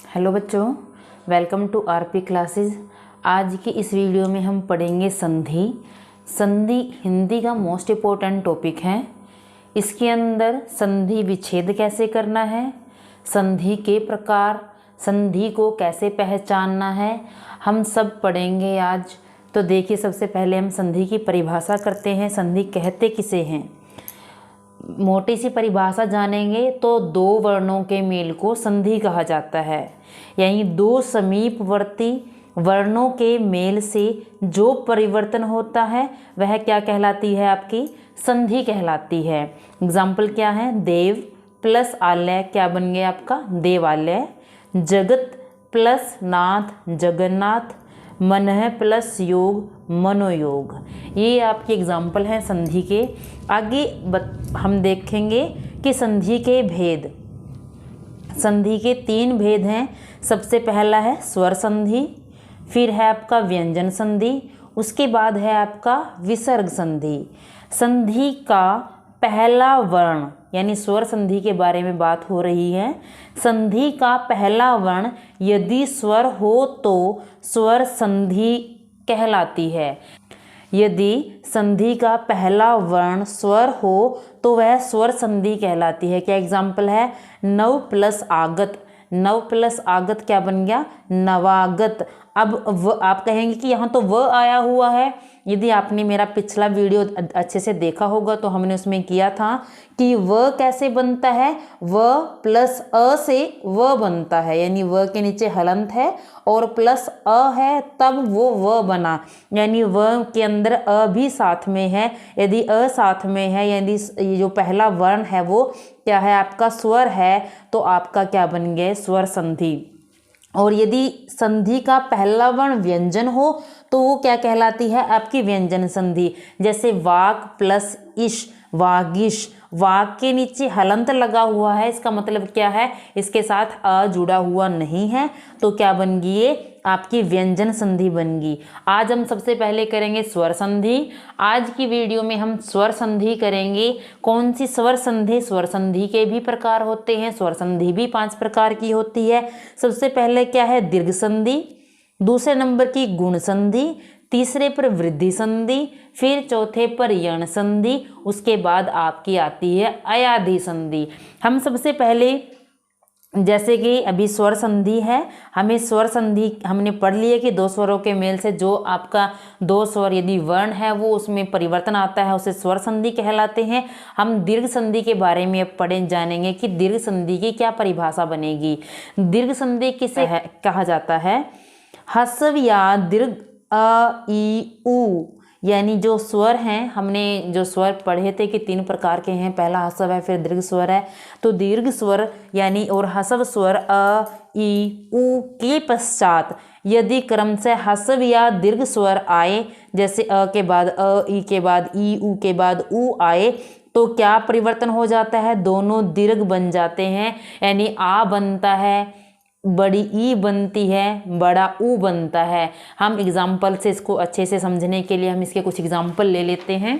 Hello बच्चों, welcome to RP classes. आज की इस वीडियो में हम पढ़ेंगे संधि। संधि हिंदी का मोस्ट इम्पोर्टेंट टॉपिक है। इसके अंदर संधि विच्छेद कैसे करना है, संधि के प्रकार, संधि को कैसे पहचानना है, हम सब पढ़ेंगे आज। तो देखिए, सबसे पहले हम संधि की परिभाषा करते हैं। संधि कहते किसे हैं? मोटी सी परिभाषा जानेंगे तो दो वर्णों के मेल को संधि कहा जाता है, यानी दो समीपवर्ती वर्णों के मेल से जो परिवर्तन होता है वह क्या कहलाती है? आपकी संधि कहलाती है। एग्जाम्पल क्या है? देव प्लस आलय क्या बन गया आपका? देवालय। जगत प्लस नाथ जगन्नाथ। मनः प्लस योग मनोयोग। ये आपके एग्जाम्पल हैं संधि के। आगे हम देखेंगे कि संधि के भेद। संधि के 3 भेद हैं। सबसे पहला है स्वर संधि, फिर है आपका व्यंजन संधि, उसके बाद है आपका विसर्ग संधि। संधि का पहला वर्ण, यानी स्वर संधि के बारे में बात हो रही है। संधि का पहला वर्ण यदि स्वर हो तो स्वर संधि कहलाती है। यदि संधि का पहला वर्ण स्वर हो तो वह स्वर संधि कहलाती है। क्या एग्जाम्पल है? नव प्लस आगत। नव प्लस आगत क्या बन गया? नवागत। अब आप कहेंगे कि यहाँ तो व आया हुआ है। यदि आपने मेरा पिछला वीडियो अच्छे से देखा होगा तो हमने उसमें किया था कि व कैसे बनता है। व प्लस अ से व बनता है, यानी व के नीचे हलंत है और प्लस अ है, तब वो व बना, यानी व के अंदर अ भी साथ में है। यदि अ साथ में है, यदि ये जो पहला वर्ण है वो क्या है? आपका स्वर है, तो आपका क्या बन गया? स्वर संधि। और यदि संधि का पहला वर्ण व्यंजन हो तो वो क्या कहलाती है? आपकी व्यंजन संधि। जैसे वाक प्लस इश, वागिश। वाक के नीचे हलंत लगा हुआ है, इसका मतलब क्या है? इसके साथ अ जुड़ा हुआ नहीं है, तो क्या बन गई? ये आपकी व्यंजन संधि बन गई। आज हम सबसे पहले करेंगे स्वर संधि। आज की वीडियो में हम स्वर संधि करेंगे। कौन सी स्वर संधि? स्वर संधि के भी प्रकार होते हैं। स्वर संधि भी 5 प्रकार की होती है। सबसे पहले क्या है? दीर्घ संधि। दूसरे नंबर की गुण संधि, तीसरे पर वृद्धि संधि, फिर चौथे पर यण संधि, उसके बाद आपकी आती है अयाधि संधि। हम सबसे पहले, जैसे कि अभी स्वर संधि है, हमें स्वर संधि हमने पढ़ लिया कि दो स्वरों के मेल से जो आपका दो स्वर यदि वर्ण है वो उसमें परिवर्तन आता है, उसे स्वर संधि कहलाते हैं। हम दीर्घ संधि के बारे में अब पढ़े जानेंगे कि दीर्घ संधि की क्या परिभाषा बनेगी। दीर्घ संधि किसे कहा जाता है? ह्रस्व या दीर्घ अ ई उ, यानी जो स्वर हैं, हमने जो स्वर पढ़े थे कि 3 प्रकार के हैं। पहला ह्रस्व है, फिर दीर्घ स्वर है। तो दीर्घ स्वर यानी और ह्रस्व स्वर अ ई उ के पश्चात यदि क्रम से ह्रस्व या दीर्घ स्वर आए, जैसे अ के बाद अ, ई के बाद ई, उ के बाद उ आए, तो क्या परिवर्तन हो जाता है? दोनों दीर्घ बन जाते हैं, यानी आ बनता है, बड़ी ई बनती है, बड़ा ऊ बनता है। हम एग्जाम्पल से इसको अच्छे से समझने के लिए हम इसके कुछ एग्जाम्पल ले लेते हैं।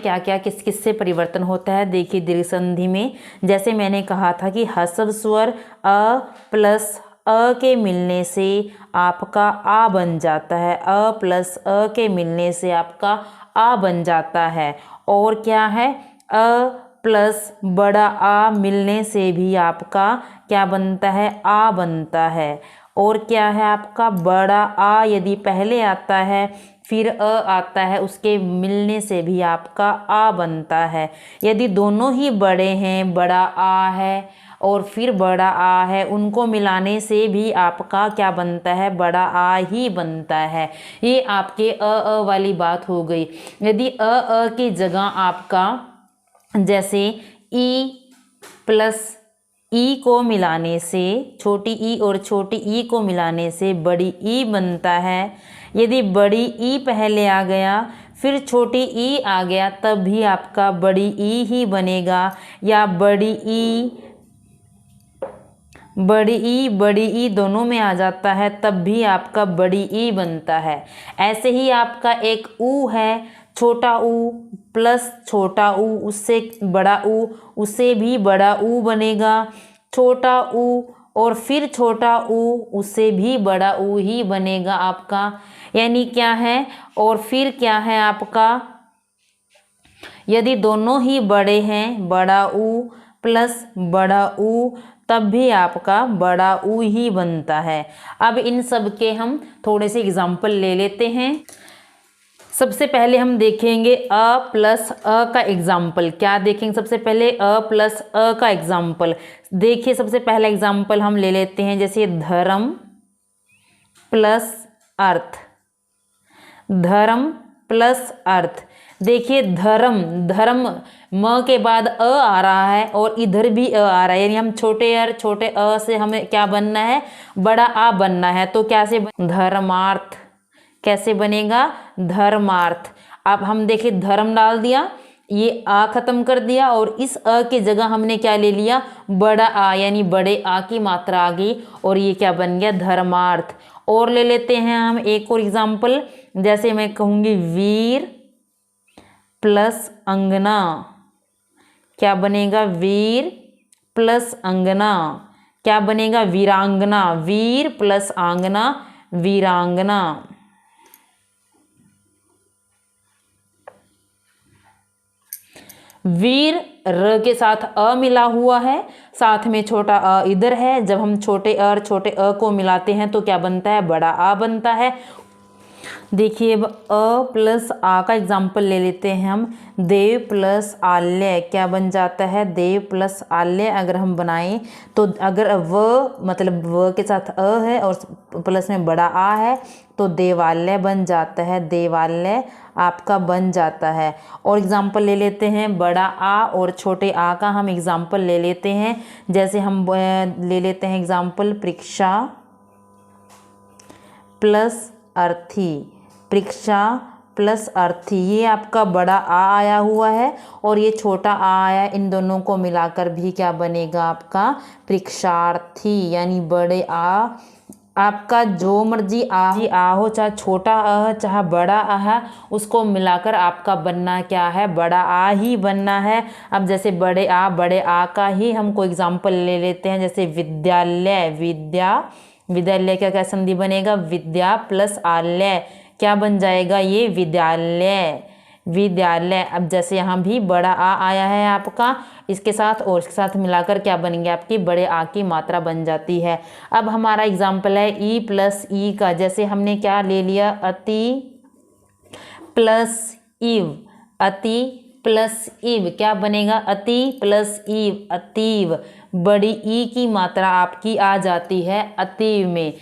क्या क्या किस किस से परिवर्तन होता है। देखिए, दीर्घ संधि में जैसे मैंने कहा था कि ह्रस्व स्वर अ प्लस अ के मिलने से आपका आ बन जाता है। अ प्लस अ के मिलने से आपका आ बन जाता है। और क्या है? अ प्लस बड़ा आ मिलने से भी आपका क्या बनता है? आ बनता है। और क्या है? आपका बड़ा आ यदि पहले आता है फिर अ आता है, उसके मिलने से भी आपका आ बनता है। यदि दोनों ही बड़े हैं, बड़ा आ है और फिर बड़ा आ है, उनको मिलाने से भी आपका क्या बनता है? बड़ा आ ही बनता है। ये आपके अ वाली बात हो गई। यदि अ की जगह आपका जैसे ई प्लस ई को मिलाने से, छोटी ई और छोटी ई को मिलाने से बड़ी ई बनता है। यदि बड़ी ई पहले आ गया फिर छोटी ई आ गया, तब भी आपका बड़ी ई ही बनेगा। या बड़ी ई बड़ी ई दोनों में आ जाता है तब भी आपका बड़ी ई बनता है। ऐसे ही आपका एक ऊ है, छोटा ऊ प्लस छोटा ऊ उससे बड़ा ऊ, उससे भी बड़ा ऊ बनेगा। छोटा ऊ और फिर छोटा ऊ, उससे भी बड़ा ऊ ही बनेगा आपका। यानी क्या है, और फिर क्या है आपका, यदि दोनों ही बड़े हैं, बड़ा ऊ प्लस बड़ा ऊ, तब भी आपका बड़ा ऊ ही बनता है। अब इन सब के हम थोड़े से एग्जाम्पल ले लेते हैं। सबसे पहले हम देखेंगे अ प्लस अ का एग्जाम्पल। क्या देखेंगे सबसे पहले, अ प्लस अ का एग्जाम्पल। देखिए सबसे पहला एग्जाम्पल हम ले लेते हैं, जैसे धर्म प्लस अर्थ। धर्म प्लस अर्थ। देखिए धर्म, धर्म म के बाद अ आ रहा है और इधर भी अ आ रहा है, यानी हम छोटे अ से हमें क्या बनना है, बड़ा आ बनना है। तो कैसे, धर्मार्थ। कैसे बनेगा, धर्मार्थ। अब हम देखिए धर्म डाल दिया, ये आ खत्म कर दिया और इस अ की जगह हमने क्या ले लिया, बड़ा आ, यानी बड़े आ की मात्रा आ गई और ये क्या बन गया, धर्मार्थ। और ले लेते हैं हम एक और एग्जाम्पल, जैसे मैं कहूँगी वीर प्लस अंगना। क्या बनेगा, वीर प्लस अंगना। क्या बनेगा, वीरांगना। वीर प्लस आंगना, वीरांगना। वीर र के साथ अ मिला हुआ है, साथ में छोटा अ इधर है। जब हम छोटे अ और छोटे अ को मिलाते हैं तो क्या बनता है, बड़ा आ बनता है। देखिए अब अ प्लस आ का एग्जाम्पल ले लेते हैं हम। देव प्लस आल्य क्या बन जाता है, देव प्लस आल्य अगर हम बनाएं तो अगर व मतलब व के साथ अ है और प्लस में बड़ा आ है तो देवालय बन जाता है, देवालय आपका बन जाता है। और एग्जाम्पल ले लेते हैं बड़ा आ और छोटे आ का हम एग्जाम्पल ले लेते हैं। जैसे हम ले लेते हैं एग्जाम्पल परीक्षा प्लस अर्थी। परीक्षा प्लस अर्थी, ये आपका बड़ा आ आया हुआ है और ये छोटा आ आया, इन दोनों को मिलाकर भी क्या बनेगा आपका, परीक्षार्थी। यानी बड़े आ, आपका जो मर्जी आ हो, चाहे छोटा आ चाहे बड़ा आ है, उसको मिलाकर आपका बनना क्या है, बड़ा आ ही बनना है। अब जैसे बड़े आ का ही हम कोई एग्जाम्पल ले लेते हैं, जैसे विद्यालय। विद्यालय का क्या संधि बनेगा, विद्या प्लस आलय क्या बन जाएगा, ये विद्यालय। विद्यालय। अब जैसे यहाँ भी बड़ा आ आया है आपका, इसके साथ और इसके साथ मिलाकर क्या बनेंगे, आपकी बड़े आ की मात्रा बन जाती है। अब हमारा एग्जाम्पल है ई प्लस ई का। जैसे हमने क्या ले लिया, अति प्लस इव। अति प्लस इव क्या बनेगा, अति प्लस इव, अतीव। बड़ी ई की मात्रा आपकी आ जाती है अतीव में।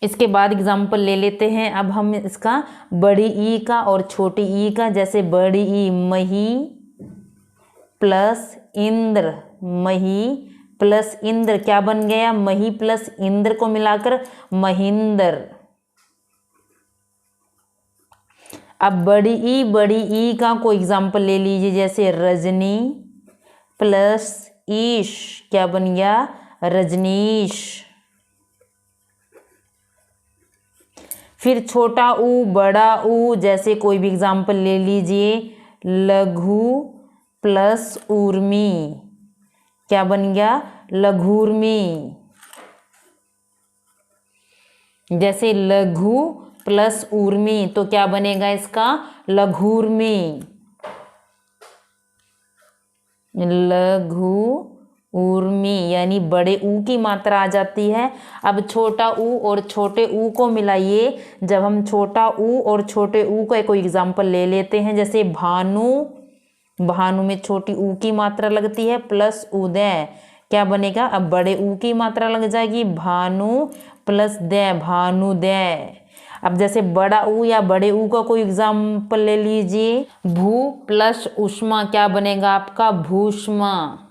इसके बाद एग्जाम्पल ले लेते हैं अब हम इसका बड़ी ई का और छोटी ई का। जैसे बड़ी ई मही प्लस इंद्र। मही प्लस इंद्र क्या बन गया, मही प्लस इंद्र को मिलाकर महेंद्र। अब बड़ी ई का कोई एग्जाम्पल ले लीजिए, जैसे रजनी प्लस ईश क्या बन गया, रजनीश। फिर छोटा ऊ बड़ा ऊ, जैसे कोई भी एग्जाम्पल ले लीजिए, लघु प्लस ऊर्मी क्या बन गया, लघुर्मी। जैसे लघु प्लस ऊर्मी तो क्या बनेगा इसका, लघुर्मी। लघु ऊर्मी यानी बड़े ऊ की मात्रा आ जाती है। अब छोटा ऊ और छोटे ऊ को मिलाइए। जब हम छोटा ऊ और छोटे ऊ का कोई एग्जाम्पल ले लेते हैं, जैसे भानु। भानु में छोटी ऊ की मात्रा लगती है प्लस उदय क्या बनेगा, अब बड़े ऊ की मात्रा लग जाएगी, भानु प्लस दय, भानुदय। अब जैसे बड़ा ऊ या बड़े ऊ का कोई एग्जाम्पल ले लीजिए, भू प्लस उष्मा क्या बनेगा आपका, भूष्मा।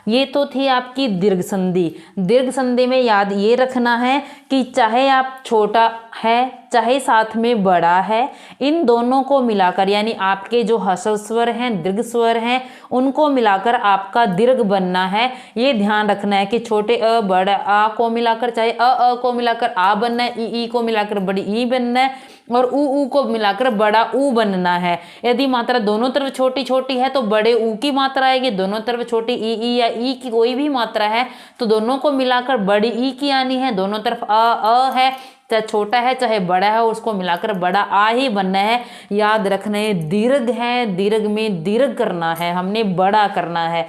ये तो थी आपकी दीर्घ संधि। दीर्घ संधि में याद ये रखना है कि चाहे आप छोटा है चाहे साथ में बड़ा है, इन दोनों को मिलाकर यानी आपके जो ह्रस्व स्वर हैं, दीर्घ स्वर हैं, उनको मिलाकर आपका दीर्घ बनना है। ये ध्यान रखना है कि छोटे अ बड़ा आ को मिलाकर, चाहे अ को मिलाकर आ बनना है, ई को मिलाकर बड़ी ई बनना है, और ऊ को मिलाकर बड़ा ऊ बनना है। यदि मात्रा दोनों तरफ छोटी छोटी है तो बड़े ऊ की मात्रा आएगी, दोनों तरफ छोटी ई या ई की कोई भी मात्रा है तो दोनों को मिलाकर बड़ी ई की आनी है। दोनों तरफ अ है, चाहे छोटा है चाहे बड़ा है, उसको मिलाकर बड़ा आ ही बनना है। याद रखना है दीर्घ है, दीर्घ में दीर्घ करना है, हमने बड़ा करना है।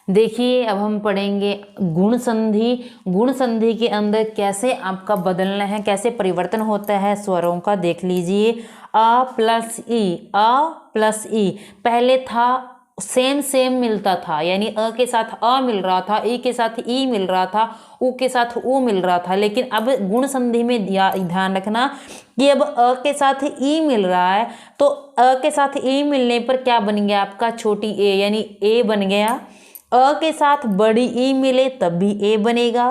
देखिए अब हम पढ़ेंगे गुण संधि। गुण संधि के अंदर कैसे आपका बदलना है, कैसे परिवर्तन होता है स्वरों का, देख लीजिए। अ प्लस ई, अ प्लस ई, पहले था सेम मिलता था, यानी अ के साथ अ मिल रहा था, ई के साथ ई मिल रहा था, ऊ के साथ ऊ मिल रहा था। लेकिन अब गुण संधि में ध्यान रखना कि अब अ के साथ ई मिल रहा है, तो अ के साथ ई मिलने पर क्या बन गया आपका, छोटी ए यानी ए बन गया। अ के साथ बड़ी ई मिले तब भी ए बनेगा,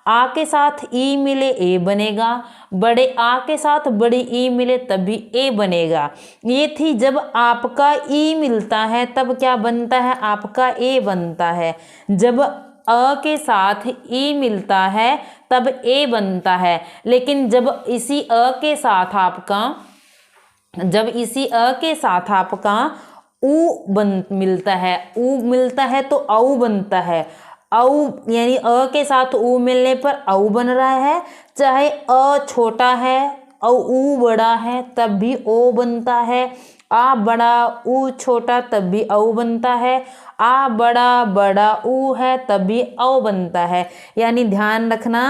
आ के साथ ई मिले ए बनेगा, बड़े आ के साथ बड़ी ई मिले तब भी ए बनेगा। ये थी जब आपका ई मिलता है तब क्या बनता है, आपका ए बनता है। जब अ के साथ ई मिलता है तब ए बनता है। लेकिन जब इसी अ के साथ आपका मिलता है तो औ बनता है। औ यानी अ के साथ ऊ मिलने पर औ बन रहा है, चाहे अ छोटा है और ऊ बड़ा है तब भी ओ बनता है। आ बड़ा ऊ छोटा तब भी औ बनता है, आ बड़ा बड़ा ऊ है तब भी औ बनता है। यानी ध्यान रखना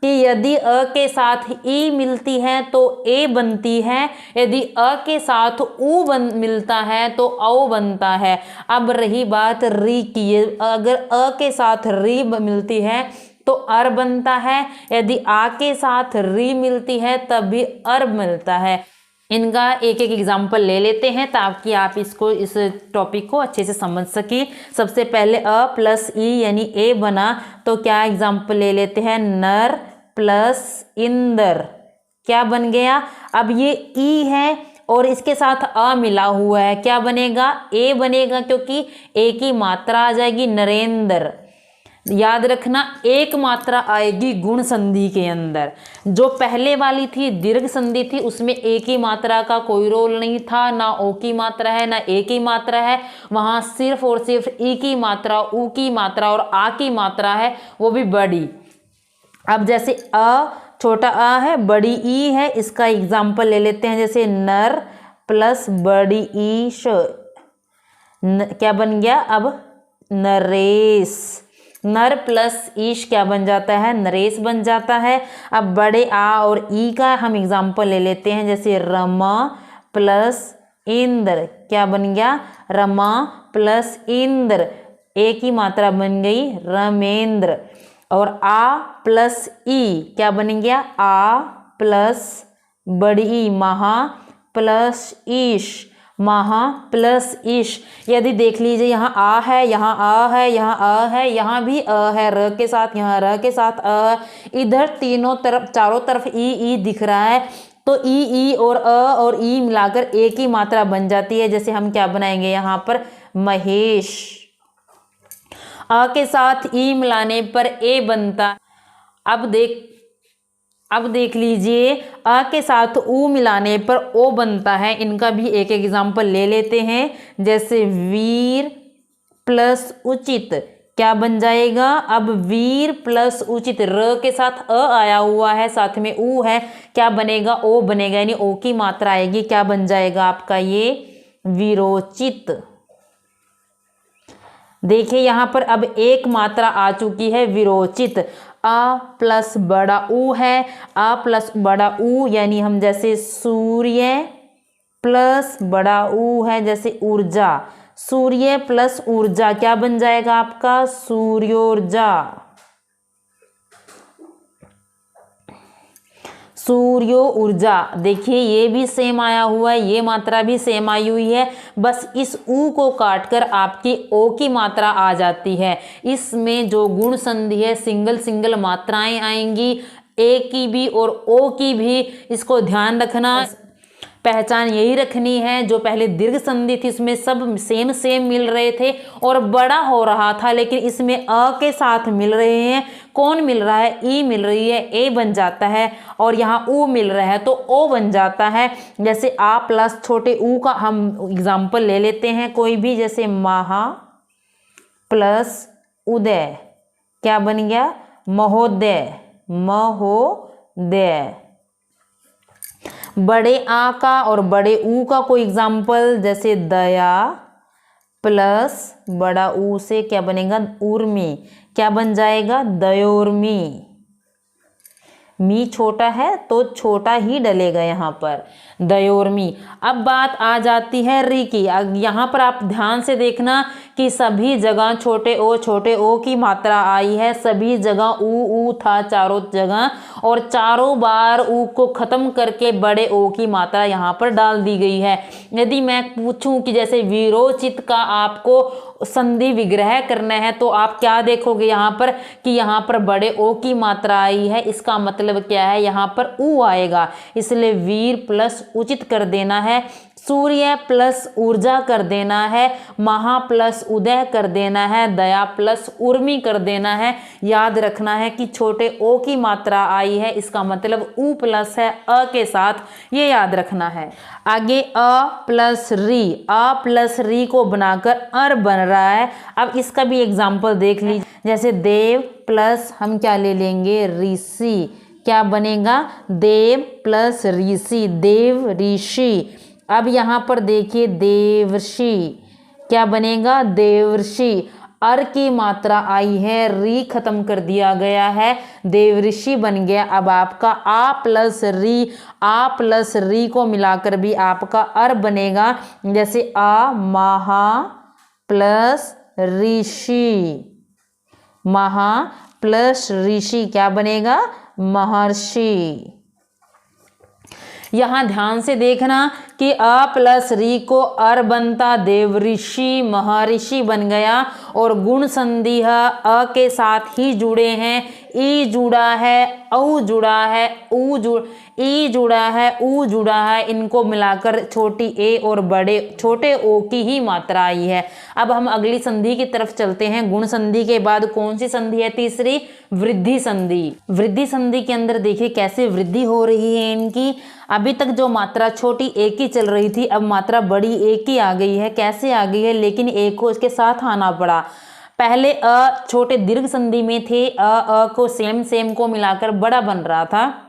कि यदि अ के साथ ई मिलती है तो ए बनती है, यदि अ के साथ ऊ मिलता है तो औ बनता है। अब रही बात री की, अगर अ के साथ री मिलती है तो अर बनता है, यदि आ के साथ री मिलती है तब भी अर मिलता है। इनका एक एक एग्जाम्पल ले लेते हैं ताकि आप इस टॉपिक को अच्छे से समझ सकें। सबसे पहले अ प्लस ई यानी ए बना, तो क्या एग्जाम्पल ले लेते हैं, नर प्लस इंदर, क्या बन गया। अब ये ई है और इसके साथ अ मिला हुआ है, क्या बनेगा, ए बनेगा, क्योंकि ए की मात्रा आ जाएगी नरेंद्र। याद रखना एक मात्रा आएगी गुण संधि के अंदर। जो पहले वाली थी दीर्घ संधि थी उसमें ए की मात्रा का कोई रोल नहीं था, ना ओ की मात्रा है ना ए की मात्रा है, वहां सिर्फ और सिर्फ ई की मात्रा, ऊ की मात्रा और आ की मात्रा है, वो भी बड़ी। अब जैसे अ छोटा अ है, बड़ी ई है, इसका एग्जाम्पल ले लेते हैं। जैसे नर प्लस बड़ी ईश, क्या बन गया, अब नरेश। नर प्लस ईश क्या बन जाता है, नरेश बन जाता है। अब बड़े आ और ई का हम एग्जाम्पल ले लेते हैं। जैसे रमा प्लस इंद्र, क्या बन गया, रमा प्लस इंद्र, ए की मात्रा बन गई रमेंद्र। और आ प्लस ई क्या बन गया, आ प्लस बड़ी ई महा प्लस ईश, महा प्लस ईश। यदि देख लीजिए यहाँ आ है, यहाँ आ है, यहाँ अ है, यहाँ भी अ है, र के साथ, यहाँ र के साथ अ, इधर तीनों तरफ चारों तरफ ई दिख रहा है, तो ई और अ और ई मिलाकर ए की मात्रा बन जाती है। जैसे हम क्या बनाएंगे यहाँ पर, महेश। अ के साथ ई मिलाने पर ए बनता। अब देख लीजिए अ के साथ ऊ मिलाने पर ओ बनता है। इनका भी एक एग्जाम्पल ले लेते हैं। जैसे वीर प्लस उचित, क्या बन जाएगा, अब वीर प्लस उचित, र के साथ अ आया हुआ है, साथ में ऊ है, क्या बनेगा, ओ बनेगा, यानी ओ की मात्रा आएगी, क्या बन जाएगा आपका ये वीरोचित। देखिए यहाँ पर अब एक मात्रा आ चुकी है विरोचित। आ प्लस बड़ा ऊ है, आ प्लस बड़ा ऊ यानी हम जैसे सूर्य प्लस बड़ा ऊ है, जैसे ऊर्जा, सूर्य प्लस ऊर्जा क्या बन जाएगा आपका, सूर्योर्जा। सूर्यो ऊर्जा, देखिए ये भी सेम आया हुआ है, ये मात्रा भी सेम आई हुई है, बस इस ऊ को काटकर आपकी ओ की मात्रा आ जाती है। इसमें जो गुण संधि है सिंगल सिंगल मात्राएं आएंगी, ए की भी और ओ की भी, इसको ध्यान रखना। पहचान यही रखनी है, जो पहले दीर्घ संधि थी इसमें सब सेम सेम मिल रहे थे और बड़ा हो रहा था, लेकिन इसमें अ के साथ मिल रहे हैं। कौन मिल रहा है? ई मिल रही है, ए बन जाता है, और यहाँ ऊ मिल रहा है तो ओ बन जाता है। जैसे आ प्लस छोटे ऊ का हम एग्जाम्पल ले लेते हैं कोई भी, जैसे महा प्लस उदय, क्या बन गया? महोदय, महोदय। बड़े आ का और बड़े ऊ का कोई एग्जाम्पल, जैसे दया प्लस बड़ा ऊ से क्या बनेगा? उर्मी, क्या बन जाएगा? दयोर्मी। मी छोटा है तो छोटा ही डलेगा यहाँ पर, दयोर्मी। अब बात आ जाती है री की। यहाँ पर आप ध्यान से देखना कि सभी जगह छोटे ओ की मात्रा आई है, सभी जगह ऊ था चारों जगह, और चारों बार ऊ को खत्म करके बड़े ओ की मात्रा यहाँ पर डाल दी गई है। यदि मैं पूछूं कि जैसे विरोचित का आपको संधि विग्रह करना है तो आप क्या देखोगे यहाँ पर कि यहाँ पर बड़े ओ की मात्रा आई है, इसका मतलब क्या है? यहाँ पर ऊ आएगा, इसलिए वीर प्लस उचित कर देना है, सूर्य प्लस ऊर्जा कर देना है, महा प्लस उदय कर देना है, दया प्लस उर्मी कर देना है। याद रखना है कि छोटे ओ की मात्रा आई है, इसका मतलब ऊ प्लस है अ के साथ, ये याद रखना है। आगे अ प्लस री को बनाकर अर बन रहा है। अब इसका भी एग्जाम्पल देख लीजिए, जैसे देव प्लस हम क्या ले लेंगे? ऋषि, क्या बनेगा? देव प्लस ऋषि, देव ऋषि। अब यहाँ पर देखिए देवर्षि, क्या बनेगा? देवर्षि। अर की मात्रा आई है, री खत्म कर दिया गया है, देवर्षि बन गया। अब आपका आ प्लस री को मिलाकर भी आपका अर बनेगा, जैसे आ महा प्लस ऋषि, महा प्लस ऋषि, क्या बनेगा? महर्षि। यहाँ ध्यान से देखना कि अ प्लस री को अर बनता, देवऋषि महर्षि बन गया, और गुण संधि अ के साथ ही जुड़े हैं, ई जुड़ा है, औ जुड़ा है, ई जुड़ा है, ऊ जुड़ा है, इनको मिलाकर छोटी ए और बड़े छोटे ओ की ही मात्रा आई है। अब हम अगली संधि की तरफ चलते हैं। गुण संधि के बाद कौन सी संधि है? तीसरी, वृद्धि संधि। वृद्धि संधि के अंदर देखिए कैसे वृद्धि हो रही है इनकी। अभी तक जो मात्रा छोटी ए की चल रही थी, अब मात्रा बड़ी ए की आ गई है। कैसे आ गई है? लेकिन ए को इसके साथ आना पड़ा। पहले अ छोटे दीर्घ संधि में थे, अ को सेम को मिलाकर बड़ा बन रहा था,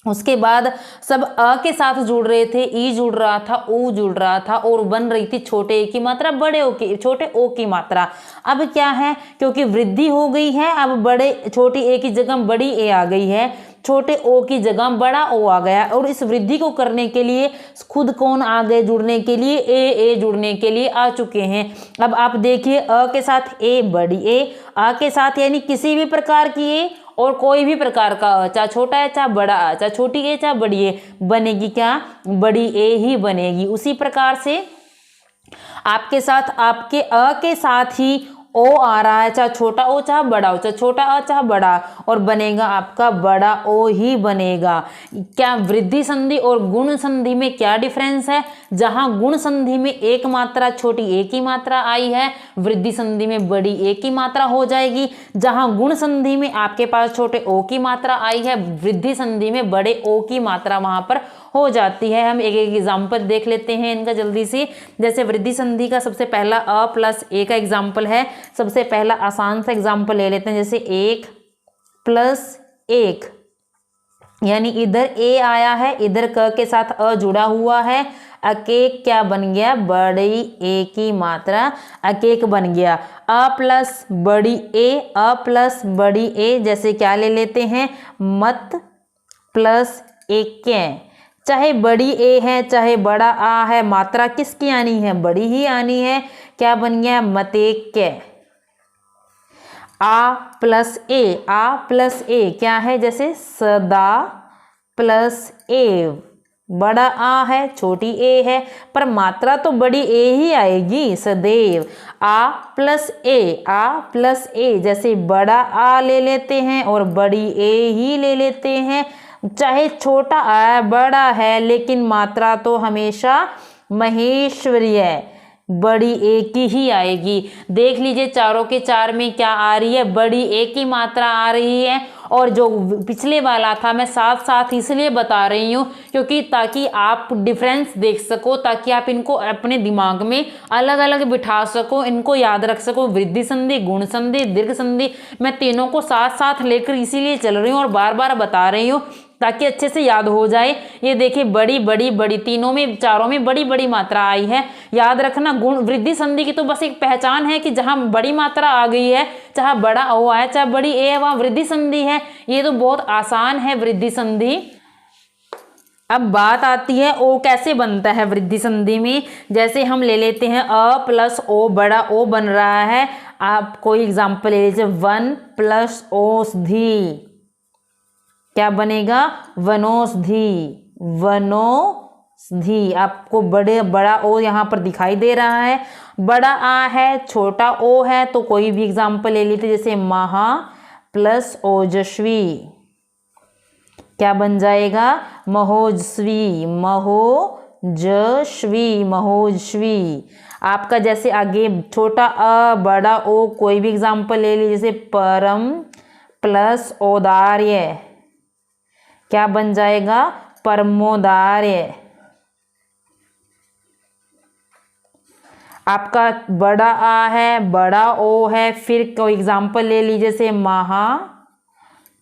उसके बाद सब अ के साथ जुड़ रहे थे, ई जुड़ रहा था, ऊ जुड़ रहा था, और बन रही थी छोटे ए की मात्रा बड़े ओ की, छोटे ओ की मात्रा। अब क्या है, क्योंकि वृद्धि हो गई है, अब बड़े छोटी ए की जगह बड़ी ए आ गई है, छोटे ओ की जगह बड़ा ओ आ गया, और इस वृद्धि को करने के लिए खुद कौन आ गए जुड़ने के लिए? ए जुड़ने के लिए आ चुके हैं। अब आप देखिए अ के साथ ए बड़ी ए, आ के साथ यानी किसी भी प्रकार की ए और कोई भी प्रकार का अ, चाहे छोटा है चाहे बड़ा अ, चाहे छोटी ए चाहे बड़ी ए, बनेगी क्या? बड़ी ए ही बनेगी। उसी प्रकार से आपके साथ आपके अ के साथ ही ओ आ रहा है, चाहे छोटा ओ चाहे बड़ा ओ, चाहे छोटा अ चाहे बड़ा, और बनेगा आपका बड़ा ओ ही बनेगा। क्या वृद्धि संधि और गुण संधि में क्या डिफरेंस है? जहां गुण संधि में एक मात्रा छोटी ए की मात्रा आई है, वृद्धि संधि में बड़ी ए की मात्रा हो जाएगी। जहां गुण संधि में आपके पास छोटे ओ की मात्रा आई है, वृद्धि संधि में बड़े ओ की मात्रा वहां पर हो जाती है। हम एक एक एग्जाम्पल देख लेते हैं इनका जल्दी से। जैसे वृद्धि संधि का सबसे पहला अ प्लस ए का एग्जाम्पल है। सबसे पहला आसान सा एग्जाम्पल ले लेते हैं, जैसे 1 प्लस 1, यानी इधर ए आया है, इधर क के साथ अ जुड़ा हुआ है, अकेक क्या बन गया? बड़ी ए की मात्रा अकेक बन गया। अ प्लस बड़ी ए, अ प्लस बड़ी ए, जैसे क्या ले लेते हैं? मत प्लस एक, चाहे बड़ी ए है चाहे बड़ा आ है, मात्रा किसकी आनी है? बड़ी ही आनी है। क्या बन गया? मतेक। आ प्लस ए, आ प्लस ए क्या है? जैसे सदा प्लस ए, बड़ा आ है छोटी ए है, पर मात्रा तो बड़ी ए ही आएगी सदैव। आ प्लस ए, जैसे बड़ा आ ले लेते हैं और बड़ी ए ही ले लेते हैं, चाहे छोटा आ बड़ा है लेकिन मात्रा तो हमेशा महेश्वरी है, बड़ी ए की ही आएगी। देख लीजिए चारों के चार में क्या आ रही है, बड़ी ए की मात्रा आ रही है। और जो पिछले वाला था मैं साथ साथ इसलिए बता रही हूँ क्योंकि ताकि आप डिफरेंस देख सको, ताकि आप इनको अपने दिमाग में अलग अलग बिठा सको, इनको याद रख सको। वृद्धि संधि, गुण संधि, दीर्घ संधि, मैं तीनों को साथ साथ लेकर इसीलिए चल रही हूँ और बार बार बता रही हूँ ताकि अच्छे से याद हो जाए। ये देखिए बड़ी बड़ी बड़ी, तीनों में चारों में बड़ी बड़ी मात्रा आई है। याद रखना गुण वृद्धि संधि की तो बस एक पहचान है कि जहां बड़ी मात्रा आ गई है, चाहे बड़ा ओ है चाहे बड़ी ए है, वहां वृद्धि संधि है। ये तो बहुत आसान है वृद्धि संधि। अब बात आती है ओ कैसे बनता है वृद्धि संधि में। जैसे हम ले लेते हैं अ प्लस ओ, बड़ा ओ बन रहा है। आप कोई एग्जाम्पल ले लीजिए, 1 प्लस औषधि, क्या बनेगा, वनौषधि, वनौषधि। आपको बड़ा ओ यहाँ पर दिखाई दे रहा है, बड़ा आ है छोटा ओ है, तो कोई भी एग्जाम्पल ले लेते जैसे महा प्लस ओजस्वी, क्या बन जाएगा, महोजस्वी, महोजस्वी, महोजस्वी। आपका जैसे आगे छोटा अ बड़ा ओ, कोई भी एग्जाम्पल ले लीजिए जैसे परम प्लस औदार्य, क्या बन जाएगा, परमोदार्य। आपका बड़ा आ है बड़ा ओ है, फिर कोई एग्जाम्पल ले लीजिए जैसे महा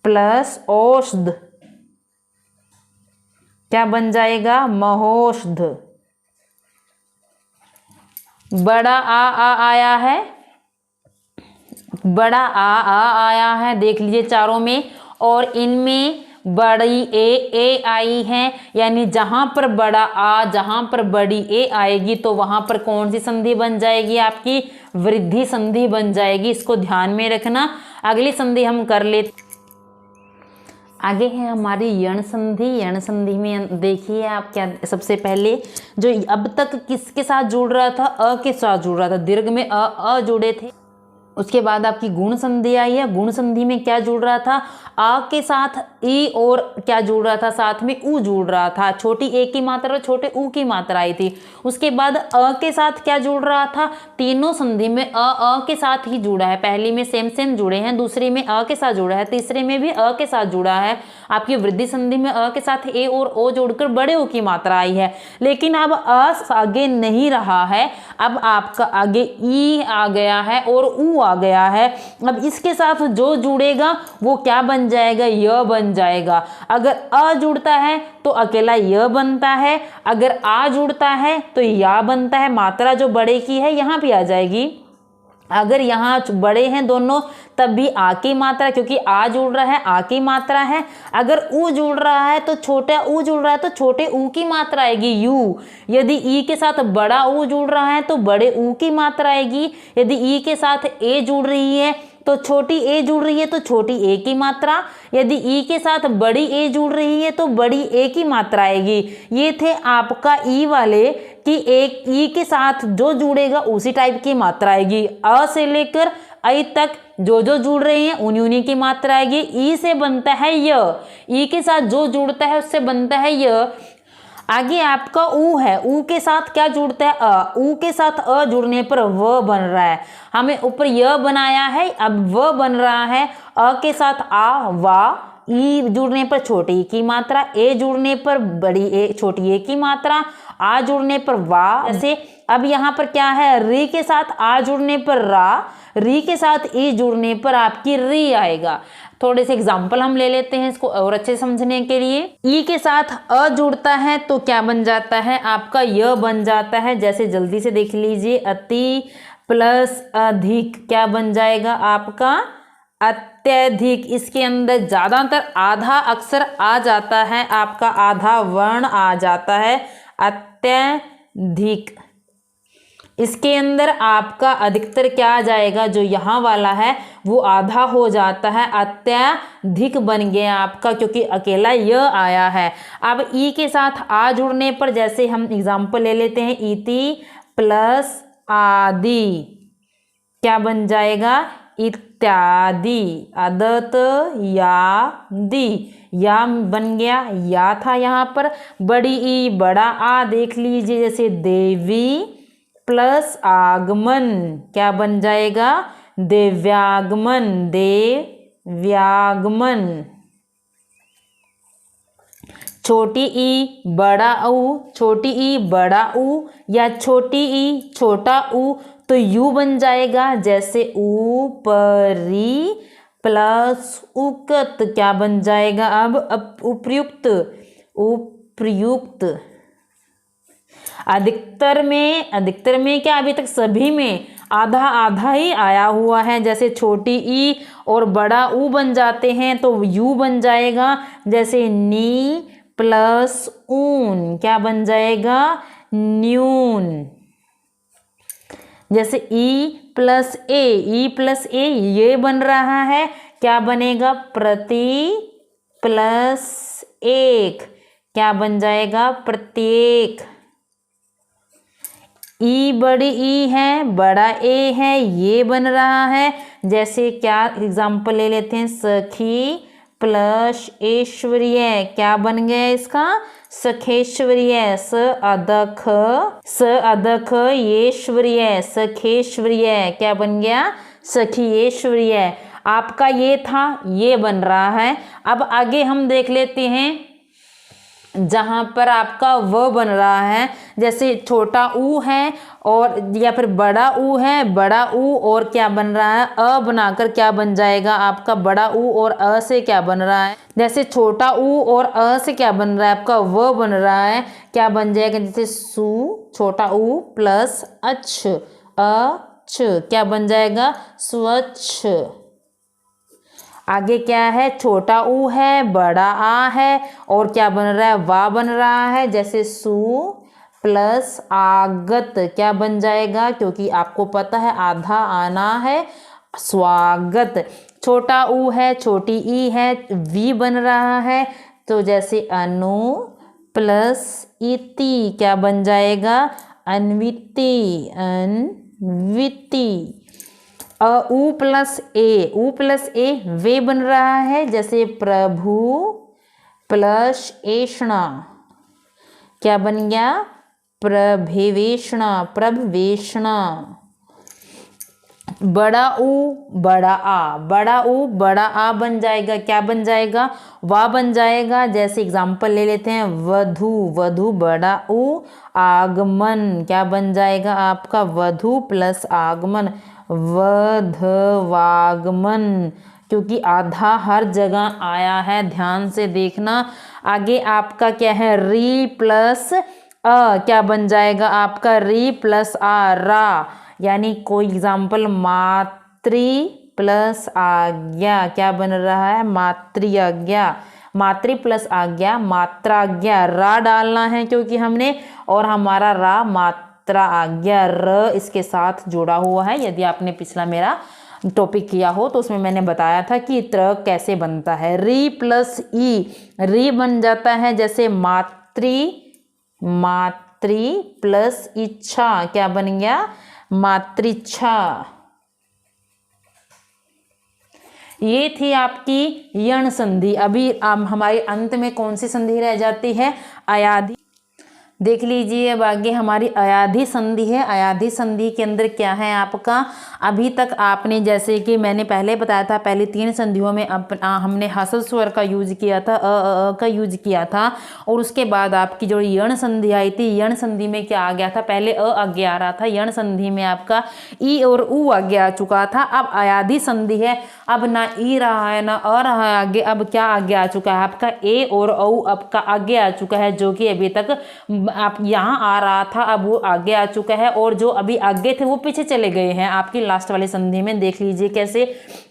प्लस औषध, क्या बन जाएगा, महोषध। बड़ा आ आया है, बड़ा आ आया है, देख लीजिए चारों में, और इनमें बड़ी ए आई है, यानी जहां पर बड़ा आ जहां पर बड़ी ए आएगी तो वहां पर कौन सी संधि बन जाएगी, आपकी वृद्धि संधि बन जाएगी। इसको ध्यान में रखना। अगली संधि हम कर लेते, आगे है हमारी यण संधि। यण संधि में देखिए आप क्या, सबसे पहले जो अब तक किसके साथ जुड़ रहा था, अ के साथ जुड़ रहा था, दीर्घ में अ जुड़े थे। उसके बाद आपकी गुण संधि आई है, गुण संधि में क्या जुड़ रहा था, आ के साथ ई और क्या जुड़ रहा था, साथ में ऊ जुड़ रहा था, छोटी ए की मात्रा और छोटे ऊ की मात्रा आई थी। उसके बाद अ के साथ क्या जुड़ रहा था, तीनों संधि में अ के साथ ही जुड़ा है। पहली में सेम जुड़े हैं, दूसरी में अ के साथ जुड़ा है, तीसरे में भी अ के साथ जुड़ा है। आपकी वृद्धि संधि में अ के साथ ए और ओ जोड़कर बड़े ओ की मात्रा आई है। लेकिन अब अ आगे नहीं रहा है, अब आपका आगे ई आ गया है और ऊ आ गया है। अब इसके साथ जो जुड़ेगा वो क्या बन जाएगा, य बन जाएगा। अगर अ जुड़ता है तो अकेला य बनता है, अगर आ जुड़ता है तो या बनता है। मात्रा जो बड़े की है यहाँ पे आ जाएगी। अगर यहाँ बड़े हैं दोनों तब भी आ की मात्रा, क्योंकि आ जुड़ रहा है आ की मात्रा है। अगर ऊ जुड़ रहा है तो छोटा ऊ जुड़ रहा है तो छोटे ऊ की मात्रा आएगी यू। यदि ई के साथ बड़ा ऊ जुड़ रहा है तो बड़े ऊ की मात्रा आएगी। यदि ई के साथ ए जुड़ रही है तो छोटी ए जुड़ रही है तो छोटी ए की मात्रा। यदि ई के साथ बड़ी ए जुड़ रही है तो बड़ी ए की मात्रा आएगी। ये थे आपका ई वाले कि एक ई के साथ जो जुड़ेगा उसी टाइप की मात्रा आएगी। अ से लेकर ऐ तक जो जुड़ रहे हैं उन्हीं की मात्रा आएगी। ई से बनता है य, ई के साथ जो जुड़ता है उससे बनता है य। आगे आपका ऊ है, ऊ के साथ क्या जुड़ता है, अ। ऊ के साथ अ जुड़ने पर व बन रहा है। हमें ऊपर य बनाया है, अब व बन रहा है। अ के साथ आ वा, ई जुड़ने पर छोटी ई की मात्रा, ए जुड़ने पर बड़ी ए छोटी ए की मात्रा, आ जुड़ने पर वा। जैसे अब यहाँ पर क्या है, री के साथ आ जुड़ने पर रा, री के साथ ई जुड़ने पर आपकी री आएगा। थोड़े से एग्जाम्पल हम ले लेते हैं इसको और अच्छे समझने के लिए। ई के साथ अ जुड़ता है तो क्या बन जाता है, आपका य बन जाता है। जैसे जल्दी से देख लीजिए, अति प्लस अधिक क्या बन जाएगा आपका, अत्यधिक। इसके अंदर ज्यादातर आधा अक्षर आ जाता है, आपका आधा वर्ण आ जाता है, अत्यधिक। इसके अंदर आपका अधिकतर क्या आ जाएगा, जो यहाँ वाला है वो आधा हो जाता है, अत्यधिक बन गया आपका, क्योंकि अकेला य आया है। अब ई के साथ आ जुड़ने पर, जैसे हम एग्जाम्पल ले लेते हैं, इति प्लस आदि क्या बन जाएगा, इत्यादि, अदत यादि, या बन गया, या था यहाँ पर, बड़ी ई बड़ा आ देख लीजिए, जैसे देवी प्लस आगमन क्या बन जाएगा, दिव्यागमन, देव्यागमन। छोटी ई बड़ा ऊ, छोटी ई बड़ा ऊ या छोटी ई छोटा ऊ, तो यू बन जाएगा, जैसे ऊपरी प्लस उकत क्या बन जाएगा, अब उपर्युक्त, उपर्युक्त। अधिकतर में क्या, अभी तक सभी में आधा आधा ही आया हुआ है, जैसे छोटी ई और बड़ा ऊ बन जाते हैं तो यू बन जाएगा, जैसे नी प्लस ऊन क्या बन जाएगा, न्यून। जैसे ई प्लस ए ये बन रहा है, क्या बनेगा, प्रति प्लस एक क्या बन जाएगा, प्रत्येक। ई बड़ी ई है, बड़ा ए है, ये बन रहा है, जैसे क्या एग्जाम्पल ले लेते हैं, सखी प्लस ऐश्वर्य क्या बन गया इसका, सखेश्वर्य, स अदख ऐश्वर्य, सखेश्वर्य क्या बन गया, सखी ऐश्वर्य। आपका ये था, ये बन रहा है। अब आगे हम देख लेते हैं जहाँ पर आपका व बन रहा है, जैसे छोटा ऊ है और या फिर बड़ा ऊ है, बड़ा ऊ और क्या बन रहा है, अ बनाकर क्या बन जाएगा आपका, बड़ा ऊ और अ से क्या बन रहा है, जैसे छोटा ऊ और अ से क्या बन रहा है आपका, व बन रहा है, क्या बन जाएगा, जैसे सु छोटा ऊ प्लस अच्छ, अच्छ क्या बन जाएगा, स्वच्छ। आगे क्या है, छोटा ऊ है, बड़ा आ है और क्या बन रहा है, वा बन रहा है, जैसे सु प्लस आगत क्या बन जाएगा, क्योंकि आपको पता है आधा आना है, स्वागत। छोटा ऊ है, छोटी ई है, वी बन रहा है, तो जैसे अनु प्लस इति क्या बन जाएगा, अन्विति, अन्विति। ऊ प्लस ए वे बन रहा है, जैसे प्रभु प्लस ऐषणा क्या बन गया, प्रभवेषणा, प्रभवेषणा। बड़ा ऊ बड़ा आ, बड़ा ऊ बड़ा आ बन जाएगा, क्या बन जाएगा, वा बन जाएगा, जैसे एग्जाम्पल ले लेते हैं, वधु, वधु बड़ा ऊ, आगमन क्या बन जाएगा आपका, वधु प्लस आगमन, वधवागमन, क्योंकि आधा हर जगह आया है, ध्यान से देखना। आगे आपका क्या है, री प्लस अ क्या बन जाएगा आपका, री प्लस आ, रा, यानी कोई एग्जाम्पल, मातृ प्लस आज्ञा क्या बन रहा है, मातृ आज्ञा, मातृ प्लस आज्ञा, मात्राज्ञा, रा डालना है क्योंकि हमने, और हमारा रा मात्रा आज्ञा, र इसके साथ जुड़ा हुआ है। यदि आपने पिछला मेरा टॉपिक किया हो तो उसमें मैंने बताया था कि त्र कैसे बनता है। री प्लस ई, री बन जाता है, जैसे मातृ, मातृ प्लस इच्छा क्या बन गया, मातृच्छा। ये थी आपकी यण संधि। अभी हमारे अंत में कौन सी संधि रह जाती है, अयाधि। देख लीजिए अब आगे हमारी अयाधि संधि है। अयाधि संधि के अंदर क्या है आपका, अभी तक आपने जैसे कि मैंने पहले बताया था, पहले 3 संधियों में हमने हसल स्वर का यूज किया था, अ का यूज किया था, और उसके बाद आपकी जो यण संधि आई थी, यण संधि में क्या आ गया था, पहले अ आगे आ रहा था, यण संधि में आपका ई और ऊ आगे आ चुका था। अब अयाधि संधि है, अब ना ई रहा है ना अ रहा है आगे, अब क्या आगे आ चुका है आपका, ए और औ आपका आगे आ चुका है, जो कि अभी तक आप यहाँ आ रहा था, अब वो आगे आ चुका है, और जो अभी आगे थे वो पीछे चले गए हैं आपकी लास्ट वाली संधि में। देख लीजिए कैसे,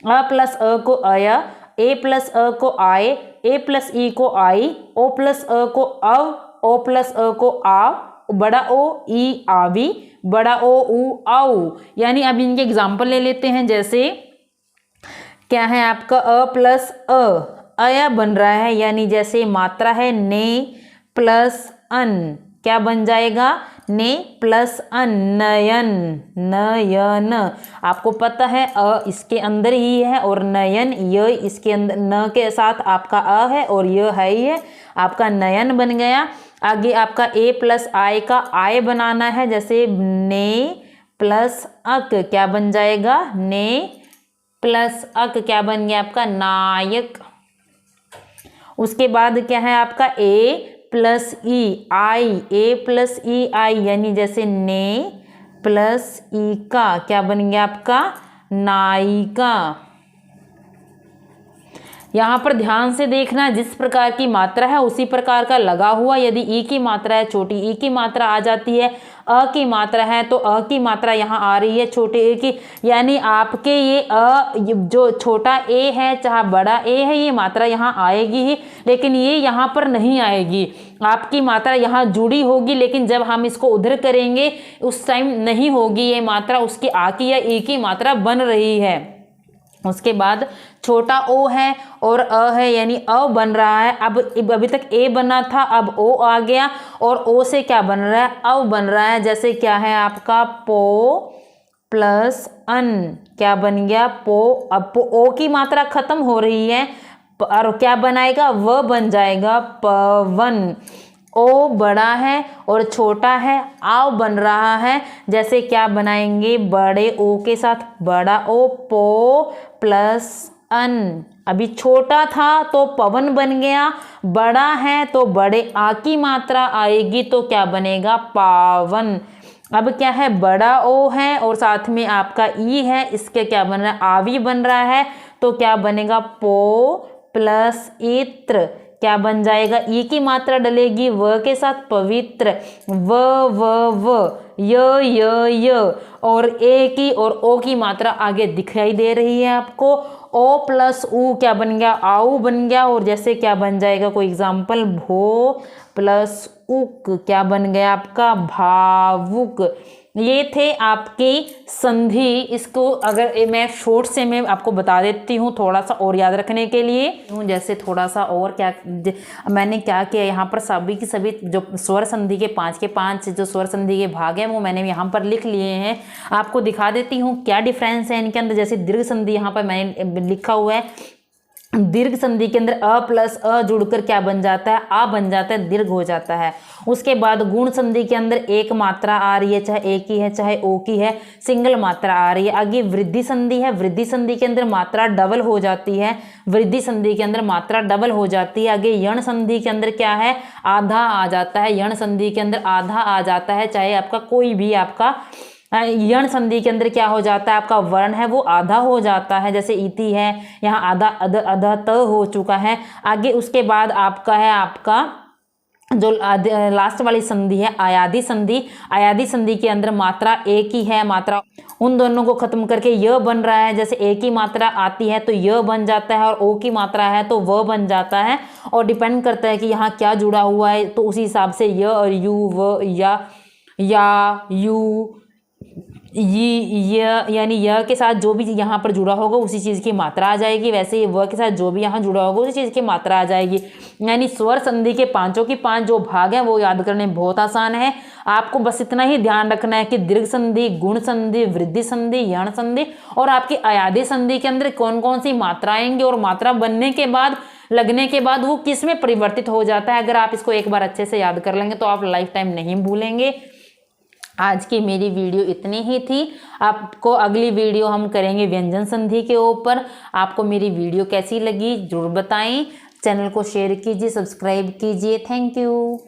अ प्लस अ को अया, ए प्लस अ को आए, ए प्लस ई को आई, ओ प्लस अ को अव, ओ प्लस अ को आव, बड़ा ओ ई आवी, बड़ा ओ ऊ आऊ। यानी अब इनके एग्जाम्पल ले लेते हैं। जैसे क्या है आपका अ प्लस अया बन रहा है, यानी जैसे मात्रा है ने प्लस अन, क्या बन जाएगा ने प्लस अन, नयन, नयन। आपको पता है अ इसके अंदर ही है और नयन य इसके अंदर, न के साथ आपका अ है और य है ही है, आपका नयन बन गया। आगे आपका ए प्लस आई का आय बनाना है, जैसे ने प्लस अक, क्या बन जाएगा ने प्लस अक, क्या बन गया आपका नायक। उसके बाद क्या है आपका ए प्लस ई आई, ए प्लस ई आई, यानी जैसे ने प्लस ई का, क्या बन गया आपका नायिका। यहाँ पर ध्यान से देखना, जिस प्रकार की मात्रा है उसी प्रकार का लगा हुआ। यदि ई की मात्रा है छोटी ई की मात्रा आ जाती है, अ की मात्रा है तो अ की मात्रा यहाँ आ रही है छोटे ए की, यानी आपके ये जो छोटा ए है चाहे बड़ा ए है, ये मात्रा यहाँ आएगी ही, लेकिन ये यहाँ पर नहीं आएगी। आपकी मात्रा यहाँ जुड़ी होगी, लेकिन जब हम इसको उधर करेंगे उस टाइम नहीं होगी ये मात्रा, उसकी आ की या ई की मात्रा बन रही है। उसके बाद छोटा ओ है और अ है, यानी अ बन रहा है। अब अभी तक ए बना था, अब ओ आ गया और ओ से क्या बन रहा है अव बन रहा है। जैसे क्या है आपका पो प्लस अन, क्या बन गया पो। अब ओ की मात्रा खत्म हो रही है और क्या बनाएगा व बन जाएगा पवन। ओ बड़ा है और छोटा है, आव बन रहा है, जैसे क्या बनाएंगे बड़े ओ के साथ बड़ा ओ, पो प्लस अन। अभी छोटा था तो पवन बन गया, बड़ा है तो बड़े आ की मात्रा आएगी तो क्या बनेगा पावन। अब क्या है बड़ा ओ है और साथ में आपका ई है, इसके क्या बन रहा है आवी बन रहा है, तो क्या बनेगा पो प्लस इत्र, क्या बन जाएगा ई की मात्रा डलेगी व के साथ पवित्र, व य और ए की और ओ की मात्रा आगे दिखाई दे रही है आपको। ओ प्लस ऊ क्या बन गया आऊ बन गया, और जैसे क्या बन जाएगा कोई एग्जाम्पल भो प्लस उक, क्या बन गया आपका भावुक। ये थे आपकी संधि। इसको अगर मैं शॉर्ट से मैं आपको बता देती हूँ थोड़ा सा और याद रखने के लिए। जैसे थोड़ा सा और क्या मैंने क्या किया, यहाँ पर सभी की सभी जो स्वर संधि के 5 के 5 जो स्वर संधि के भाग हैं वो मैंने यहाँ पर लिख लिए हैं। आपको दिखा देती हूँ क्या डिफरेंस है इनके अंदर। जैसे दीर्घ संधि यहाँ पर मैंने लिखा हुआ है, दीर्घ संधि के अंदर अ प्लस अ जुड़कर क्या बन जाता है आ बन जाता है, दीर्घ हो जाता है। उसके बाद गुण संधि के अंदर एक मात्रा आ रही है, चाहे ए की है चाहे ओ की है, सिंगल मात्रा आ रही है। आगे वृद्धि संधि है, वृद्धि संधि के अंदर मात्रा डबल हो जाती है, वृद्धि संधि के अंदर मात्रा डबल हो जाती है। आगे यण संधि के अंदर क्या है आधा आ जाता है, यण संधि के अंदर आधा आ जाता है, चाहे आपका कोई भी आपका यण संधि के अंदर क्या हो जाता है आपका वर्ण है वो आधा हो जाता है, जैसे इति है यहाँ आधा अध त हो चुका है। आगे उसके बाद आपका है आपका जो लास्ट वाली संधि है आयादी संधि। आयादी संधि के अंदर मात्रा एक ही है, मात्रा उन दोनों को खत्म करके य बन रहा है। जैसे ए की मात्रा आती है तो य बन जाता है और ओ की मात्रा है तो व बन जाता है, और डिपेंड करता है कि यहाँ क्या जुड़ा हुआ है, तो उसी हिसाब से य और यू व या यू यानी य के साथ जो भी यहाँ पर जुड़ा होगा उसी चीज़ की मात्रा आ जाएगी, वैसे ही व के साथ जो भी यहाँ जुड़ा होगा उसी चीज़ की मात्रा आ जाएगी। यानी स्वर संधि के 5 के 5 जो भाग हैं वो याद करने बहुत आसान है। आपको बस इतना ही ध्यान रखना है कि दीर्घ संधि, गुण संधि, वृद्धि संधि, यण संधि और आपकी अयादी संधि के अंदर कौन कौन सी मात्रा आएंगी और मात्रा बनने के बाद लगने के बाद वो किस में परिवर्तित हो जाता है। अगर आप इसको एक बार अच्छे से याद कर लेंगे तो आप लाइफ टाइम नहीं भूलेंगे। आज की मेरी वीडियो इतनी ही थी। आपको अगली वीडियो हम करेंगे व्यंजन संधि के ऊपर। आपको मेरी वीडियो कैसी लगी जरूर बताएं। चैनल को शेयर कीजिए, सब्सक्राइब कीजिए। Thank you.